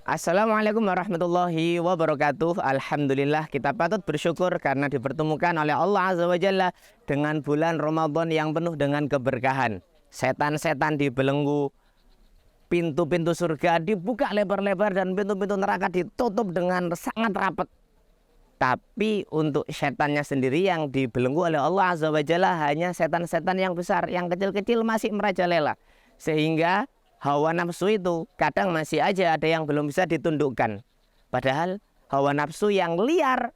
Assalamualaikum warahmatullahi wabarakatuh. Alhamdulillah, kita patut bersyukur karena dipertemukan oleh Allah Azza wa Jalla dengan bulan Ramadan yang penuh dengan keberkahan. Setan-setan dibelenggu, pintu-pintu surga dibuka lebar-lebar, dan pintu-pintu neraka ditutup dengan sangat rapat. Tapi untuk setannya sendiri yang dibelenggu oleh Allah Azza wa Jalla hanya setan-setan yang besar, yang kecil-kecil masih merajalela. Sehingga hawa nafsu itu kadang masih aja ada yang belum bisa ditundukkan. Padahal hawa nafsu yang liar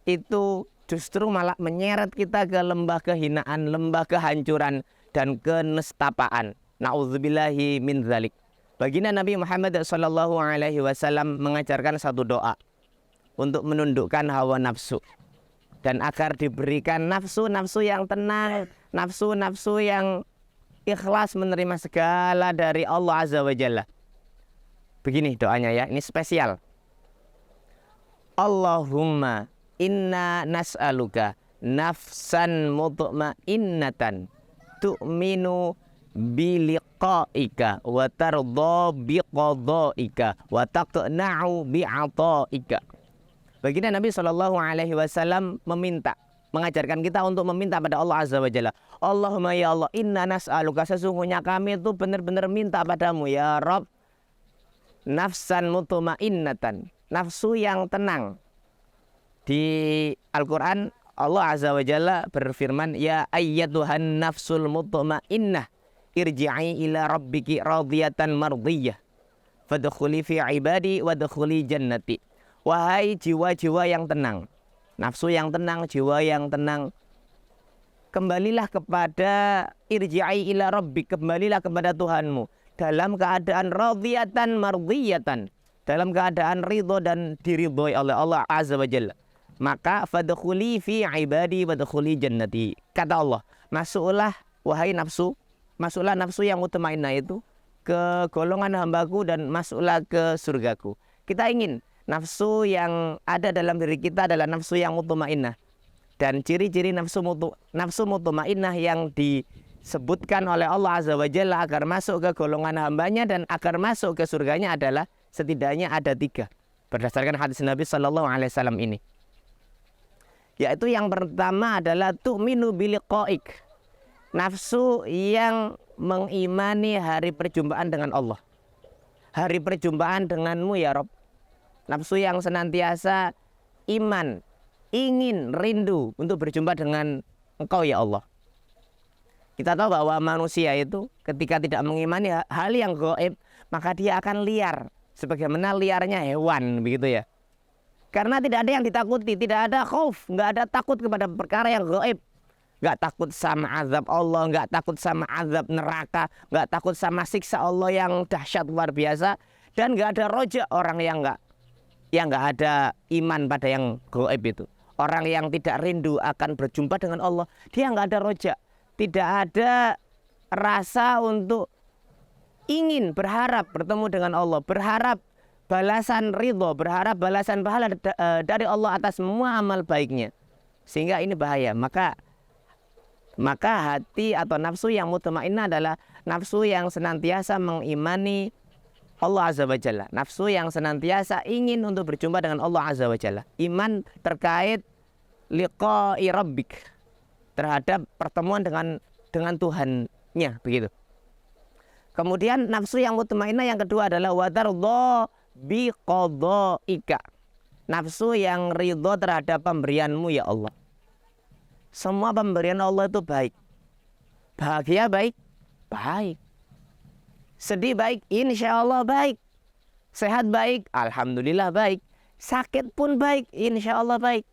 itu justru malah menyeret kita ke lembah kehinaan, lembah kehancuran, dan kenestapaan. Na'udzubillahi min dzalik. Baginda Nabi Muhammad SAW mengajarkan satu doa untuk menundukkan hawa nafsu, dan agar diberikan nafsu-nafsu yang tenang, nafsu-nafsu yang ikhlas menerima segala dari Allah Azza wa Jalla. Begini doanya ya, ini spesial. Allahumma inna nas'aluka nafsan mutma'innatan tu'minu biliqa'ika wa tardha biqadha'ika wa taqna'u bi'ata'ika. Baginda Nabi SAW mengajarkan kita untuk meminta pada Allah Azza wa Jalla. Allahumma ya Allah, inna nas'aluka, sesungguhnya kami itu benar-benar minta padamu ya Rabb, nafsan mutma'innatan, nafsu yang tenang. Di Al-Quran Allah Azza wa Jalla berfirman, ya ayyatuhan nafsul mutma'innah irji'i ila rabbiki radiyatan mardiyah fadkhuli fi ibadi wadkhuli jannati. Wahai jiwa-jiwa yang tenang, nafsu yang tenang, jiwa yang tenang, kembalilah kepada irji'i ila rabbik, kembalilah kepada Tuhanmu dalam keadaan radiyatan mardiyatan, dalam keadaan ridho dan diridhoi oleh Allah Azza wa Jalla. Maka fadkhuli fi ibadi wadkhuli jannati. Kata Allah, masuklah wahai nafsu, masuklah nafsu yang mutmainnah itu ke golongan hambaku dan masuklah ke surgaku. Kita ingin nafsu yang ada dalam diri kita adalah nafsu yang mutmainnah. Dan ciri-ciri nafsu mutmainnah yang disebutkan oleh Allah Azza wa Jalla agar masuk ke golongan hambanya dan agar masuk ke surganya adalah setidaknya ada 3 berdasarkan hadis Nabi SAW ini. Yaitu yang pertama adalah tu'minu biliqa'ik, nafsu yang mengimani hari perjumpaan dengan Allah, hari perjumpaan denganmu ya Rabb. Nafsu yang senantiasa iman, ingin, rindu untuk berjumpa dengan Engkau ya Allah. Kita tahu bahwa manusia itu ketika tidak mengimani hal yang gaib, maka dia akan liar, sebagaimana liarnya hewan, begitu ya. Karena tidak ada yang ditakuti, tidak ada khauf, nggak ada takut kepada perkara yang gaib. Nggak takut sama azab Allah, nggak takut sama azab neraka, nggak takut sama siksa Allah yang dahsyat luar biasa, dan nggak ada roja orang yang nggak ada iman pada yang gaib itu. Orang yang tidak rindu akan berjumpa dengan Allah, dia nggak ada roja, tidak ada rasa untuk ingin berharap bertemu dengan Allah, berharap balasan ridho, berharap balasan pahala dari Allah atas semua amal baiknya. Sehingga ini bahaya. Maka hati atau nafsu yang mutmainnah adalah nafsu yang senantiasa mengimani Allah Azza wa Jalla, nafsu yang senantiasa ingin untuk berjumpa dengan Allah Azza wa Jalla. Iman terkait liqa'i rabbik, terhadap pertemuan dengan Tuhannya, begitu. Kemudian nafsu yang mutmainnah yang kedua adalah watardha biqadha'ika, nafsu yang ridho terhadap pemberianmu ya Allah. Semua pemberian Allah itu baik. Bahagia baik, baik. Sedih baik, insya Allah baik. Sehat baik, alhamdulillah baik. Sakit pun baik, insya Allah baik.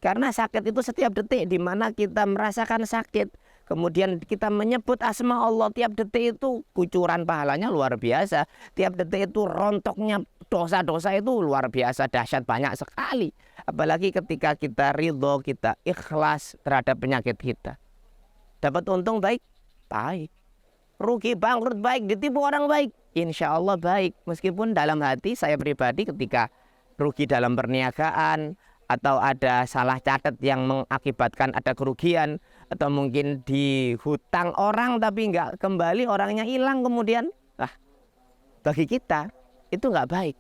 Karena sakit itu setiap detik di mana kita merasakan sakit, kemudian kita menyebut asma Allah, tiap detik itu kucuran pahalanya luar biasa. Tiap detik itu rontoknya dosa-dosa itu luar biasa, dahsyat, banyak sekali. Apalagi ketika kita ridho, kita ikhlas terhadap penyakit kita. Dapat untung baik, baik. Rugi bangkrut baik, ditipu orang baik, insya Allah baik. Meskipun dalam hati saya pribadi ketika rugi dalam perniagaan, atau ada salah catat yang mengakibatkan ada kerugian, atau mungkin dihutang orang tapi nggak kembali, orangnya hilang kemudian, bagi kita itu nggak baik.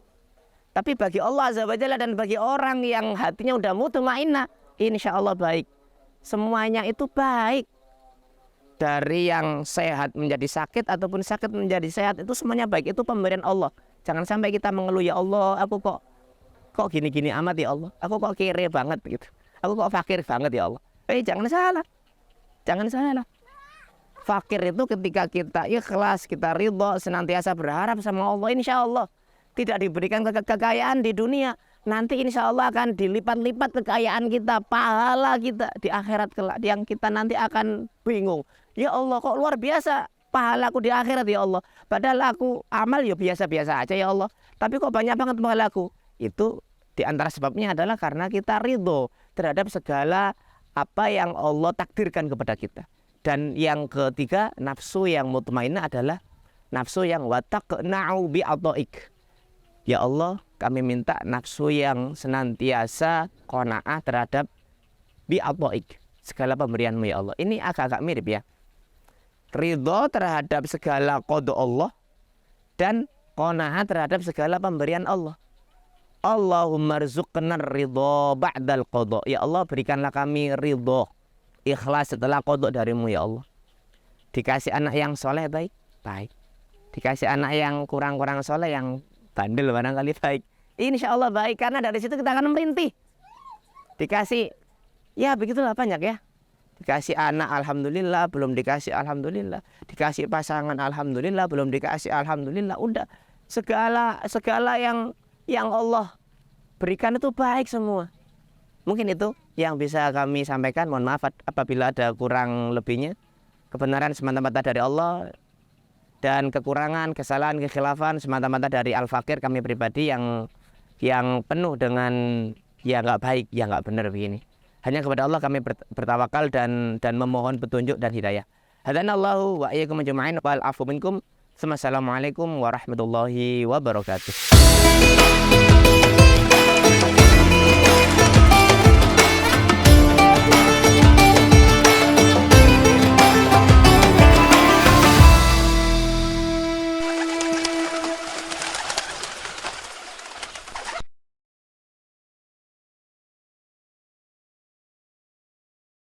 Tapi bagi Allah Azza wa Jalla dan bagi orang yang hatinya udah mutmainnah, insya Allah baik. Semuanya itu baik. Dari yang sehat menjadi sakit ataupun sakit menjadi sehat, itu semuanya baik. Itu pemberian Allah. Jangan sampai kita mengeluh, ya Allah, aku kok gini-gini amat ya Allah. Aku kok kere banget gitu. Aku kok fakir banget ya Allah. Jangan salah. Jangan salah. Fakir itu ketika kita ikhlas, kita ridho, senantiasa berharap sama Allah, insya Allah tidak diberikan kekayaan di dunia, nanti insya Allah akan dilipat-lipat kekayaan kita, pahala kita di akhirat kelak, yang kita nanti akan bingung. Ya Allah, kok luar biasa pahalaku di akhirat ya Allah. Padahal aku amal ya biasa-biasa aja ya Allah. Tapi kok banyak banget pahalaku. Itu di antara sebabnya adalah karena kita ridho terhadap segala apa yang Allah takdirkan kepada kita. Dan yang ketiga, nafsu yang mutmainnah adalah nafsu yang wataqna'u bi'ataik. Ya Allah, kami minta nafsu yang senantiasa qanaah terhadap bi'ataik, segala pemberian-Mu ya Allah. Ini agak-agak mirip ya. Ridho terhadap segala qada Allah dan qanaah terhadap segala pemberian Allah. Allahumma rzuqna ridho ba'dal qada. Ya Allah, berikanlah kami ridho, ikhlas setelah qada dari-Mu ya Allah. Dikasih anak yang soleh baik. Dikasih anak yang kurang-kurang soleh, yang bandel barangkali baik. Insya Allah baik, karena dari situ kita akan merintih. Dikasih, ya begitulah banyak ya. Dikasih anak alhamdulillah, belum dikasih alhamdulillah. Dikasih pasangan alhamdulillah, belum dikasih alhamdulillah. Udah segala yang Allah berikan itu baik semua. Mungkin itu yang bisa kami sampaikan. Mohon maaf apabila ada kurang lebihnya. Kebenaran semata-mata dari Allah, dan kekurangan, kesalahan, kekhilafan semata-mata dari Al-Fakir, kami pribadi yang penuh dengan ya nggak baik, ya nggak benar begini. Hanya kepada Allah kami bertawakal dan memohon petunjuk dan hidayah. Hadanallahu wa iyyakum ajma'in wal afu minkum. Assalamualaikum warahmatullahi wabarakatuh.